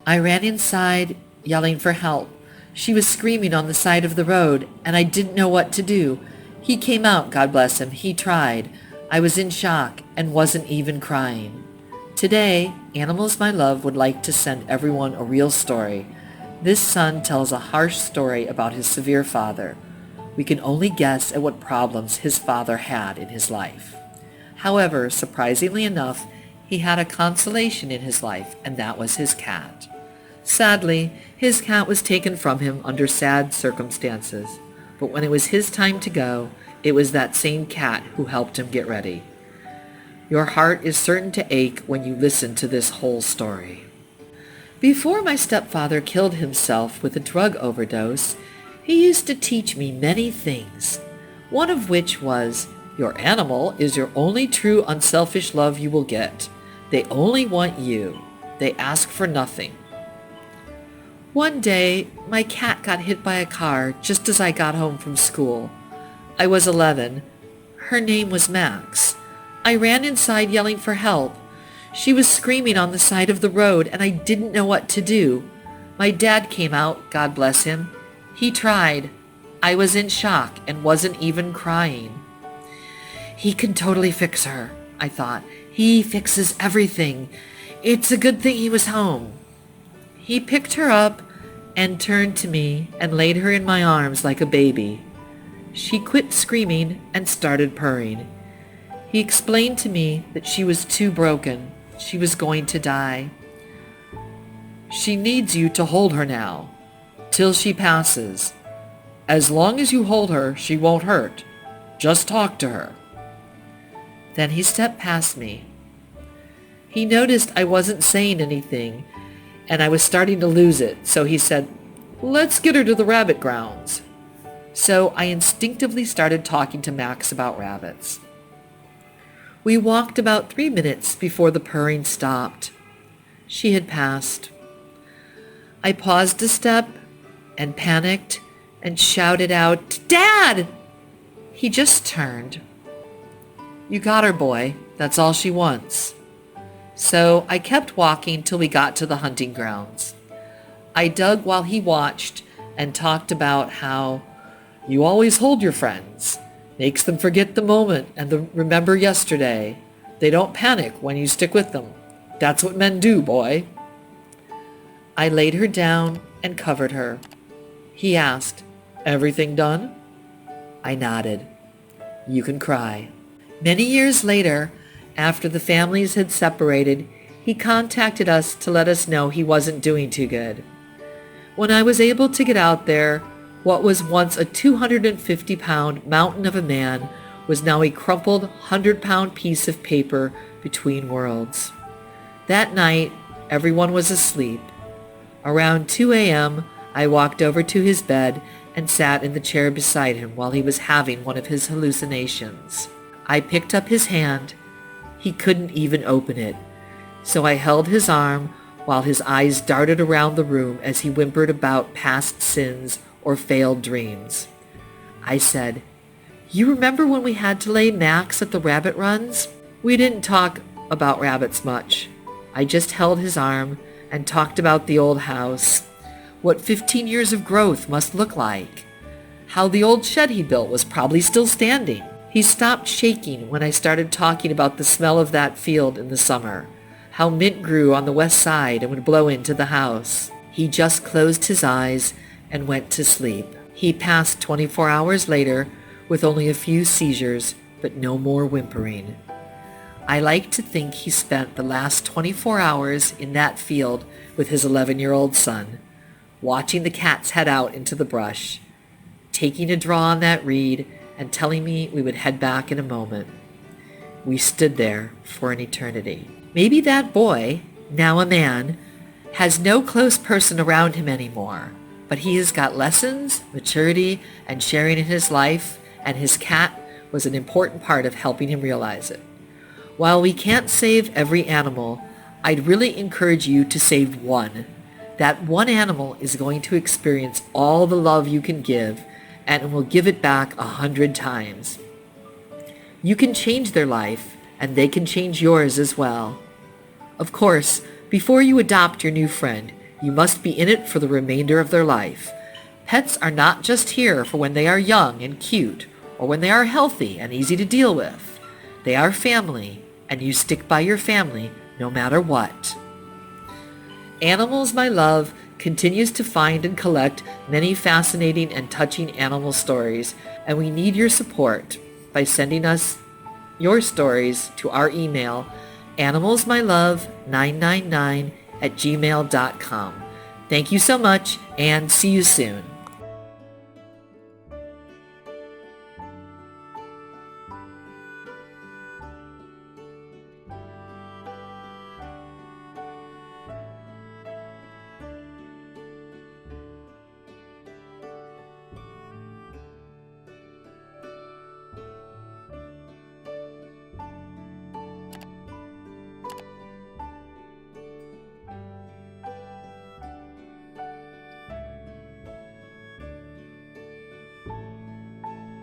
I ran inside, yelling for help. She was screaming on the side of the road, and I didn't know what to do. He came out, God bless him. He tried. I was in shock and wasn't even crying. Today, Animals My Love would like to send everyone a real story. This son tells a harsh story about his severe father. We can only guess at what problems his father had in his life. However, surprisingly enough, he had a consolation in his life, and that was his cat. Sadly, his cat was taken from him under sad circumstances, but when it was his time to go, it was that same cat who helped him get ready. Your heart is certain to ache when you listen to this whole story. Before my stepfather killed himself with a drug overdose, he used to teach me many things, one of which was, your animal is your only true unselfish love you will get. They only want you. They ask for nothing. One day, my cat got hit by a car just as I got home from school. I was 11. Her name was Max. I ran inside yelling for help. She was screaming on the side of the road, and I didn't know what to do. My dad came out, God bless him. He tried. I was in shock and wasn't even crying. He can totally fix her, I thought. He fixes everything. It's a good thing he was home. He picked her up and turned to me and laid her in my arms like a baby. She quit screaming and started purring. He explained to me that she was too broken. She was going to die. She needs you to hold her now, till she passes. As long as you hold her, she won't hurt. Just talk to her. Then he stepped past me. He noticed I wasn't saying anything, and I was starting to lose it, so he said, "Let's get her to the rabbit grounds." So I instinctively started talking to Max about rabbits. We walked about 3 minutes before the purring stopped. She had passed. I paused a step and panicked and shouted out, "Dad!" He just turned. "You got her, boy. That's all she wants." So I kept walking till we got to the hunting grounds. I dug while he watched and talked about how you always hold your friends. Makes them forget the moment and remember yesterday. They don't panic when you stick with them. That's what men do, boy. I laid her down and covered her. He asked, "Everything done?" I nodded. "You can cry." Many years later, after the families had separated, he contacted us to let us know he wasn't doing too good. When I was able to get out there, what was once a 250-pound mountain of a man was now a crumpled 100-pound piece of paper between worlds. That night, everyone was asleep. Around 2 a.m., I walked over to his bed and sat in the chair beside him while he was having one of his hallucinations. I picked up his hand. He couldn't even open it, so I held his arm while his eyes darted around the room as he whimpered about past sins or failed dreams. I said, "You remember when we had to lay Max at the rabbit runs?" We didn't talk about rabbits much. I just held his arm and talked about the old house, what 15 years of growth must look like, how the old shed he built was probably still standing. He stopped shaking when I started talking about the smell of that field in the summer, how mint grew on the west side and would blow into the house. He just closed his eyes and went to sleep. He passed 24 hours later with only a few seizures, but no more whimpering. I like to think he spent the last 24 hours in that field with his 11-year-old son, watching the cats head out into the brush, taking a draw on that reed and telling me we would head back in a moment. We stood there for an eternity. Maybe that boy, now a man, has no close person around him anymore, but he has got lessons, maturity, and sharing in his life, and his cat was an important part of helping him realize it. While we can't save every animal, I'd really encourage you to save one. That one animal is going to experience all the love you can give, and will give it back 100 times. You can change their life, and they can change yours as well. Of course, before you adopt your new friend, You must be in it for the remainder of their life. Pets are not just here for when they are young and cute, or when they are healthy and easy to deal with. They are family, and you stick by your family no matter what. Animals, My Love continues to find and collect many fascinating and touching animal stories, and we need your support by sending us your stories to our email, animalsmylove999@gmail.com. Thank you so much, and see you soon.